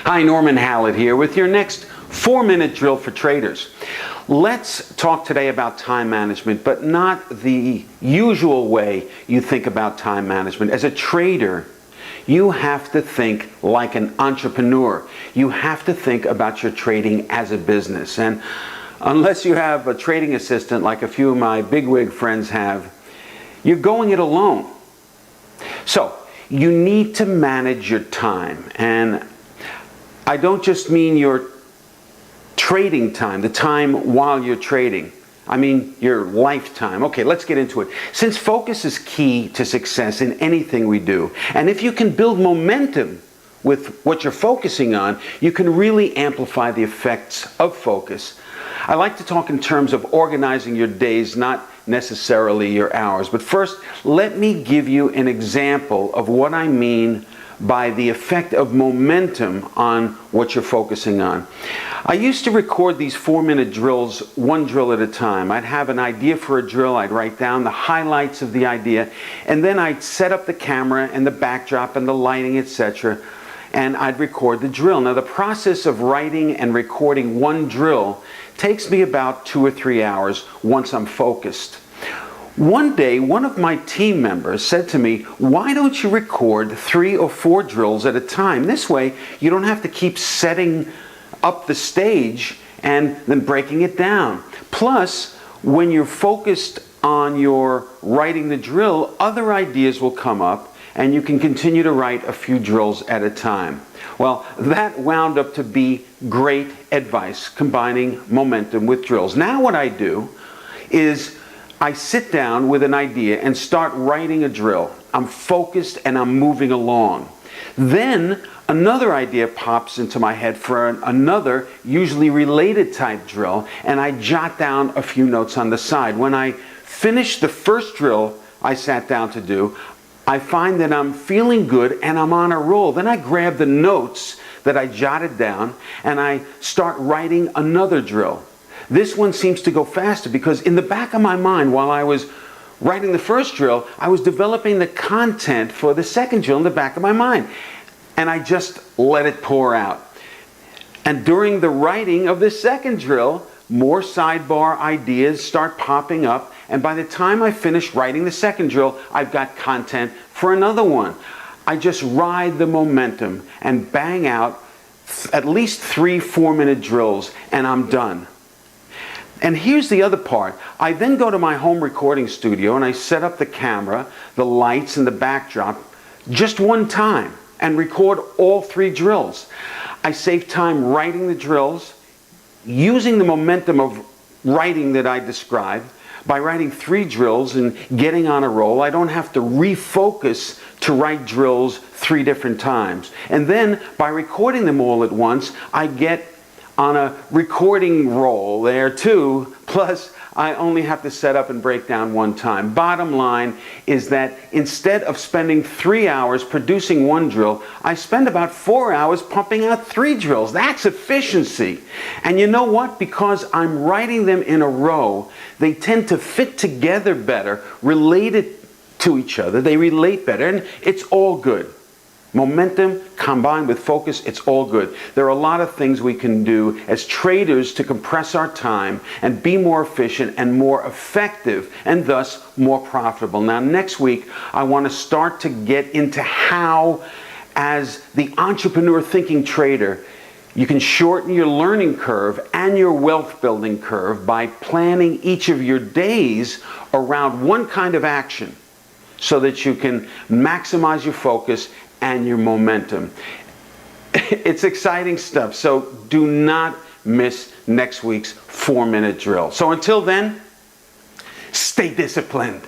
Hi, Norman Hallett here with your next 4-minute drill for traders. Let's talk today about time management, but not the usual way you think about time management. As a trader, you have to think like an entrepreneur. You have to think about your trading as a business. And unless you have a trading assistant like a few of my bigwig friends have, you're going it alone. So you need to manage your time. And I don't just mean your trading time, the time while you're trading. I mean your lifetime. Okay, let's get into it. Since focus is key to success in anything we do, and if you can build momentum with what you're focusing on, you can really amplify the effects of focus. I like to talk in terms of organizing your days, not necessarily your hours. But first, let me give you an example of what I mean by the effect of momentum on what you're focusing on. I used to record these 4-minute drills, one drill at a time. I'd have an idea for a drill, I'd write down the highlights of the idea, and then I'd set up the camera and the backdrop and the lighting, etc., and I'd record the drill. Now, the process of writing and recording one drill takes me about 2 or 3 hours once I'm focused. One day, one of my team members said to me, "Why don't you record 3 or 4 drills at a time? This way, you don't have to keep setting up the stage and then breaking it down. Plus, when you're focused on your writing the drill, other ideas will come up and you can continue to write a few drills at a time." Well, that wound up to be great advice, combining momentum with drills. Now what I do is I sit down with an idea and start writing a drill. I'm focused and I'm moving along. Then another idea pops into my head for another, usually related type drill, and I jot down a few notes on the side. When I finish the first drill I sat down to do, I find that I'm feeling good and I'm on a roll. Then I grab the notes that I jotted down and I start writing another drill. This one seems to go faster because in the back of my mind, while I was writing the first drill, I was developing the content for the second drill in the back of my mind. And I just let it pour out. And during the writing of the second drill, more sidebar ideas start popping up. And by the time I finish writing the second drill, I've got content for another one. I just ride the momentum and bang out at least 3 4-minute drills and I'm done. And here's the other part. I then go to my home recording studio and I set up the camera, the lights, and the backdrop just one time and record all 3 drills. I save time writing the drills, using the momentum of writing that I described. By writing 3 drills and getting on a roll, I don't have to refocus to write drills 3 different times. And then by recording them all at once, I get on a recording roll there too, plus I only have to set up and break down one time. Bottom line is that instead of spending 3 hours producing one drill, I spend about 4 hours pumping out 3 drills. That's efficiency. And you know what? Because I'm writing them in a row, they tend to fit together better, related to each other. They relate better, and it's all good. Momentum combined with focus, it's all good. There are a lot of things we can do as traders to compress our time and be more efficient and more effective and thus more profitable. Now, next week, I want to start to get into how, as the entrepreneur thinking trader, you can shorten your learning curve and your wealth building curve by planning each of your days around one kind of action so that you can maximize your focus and your momentum. It's exciting stuff, so do not miss next week's 4-minute drill. So until then, stay disciplined.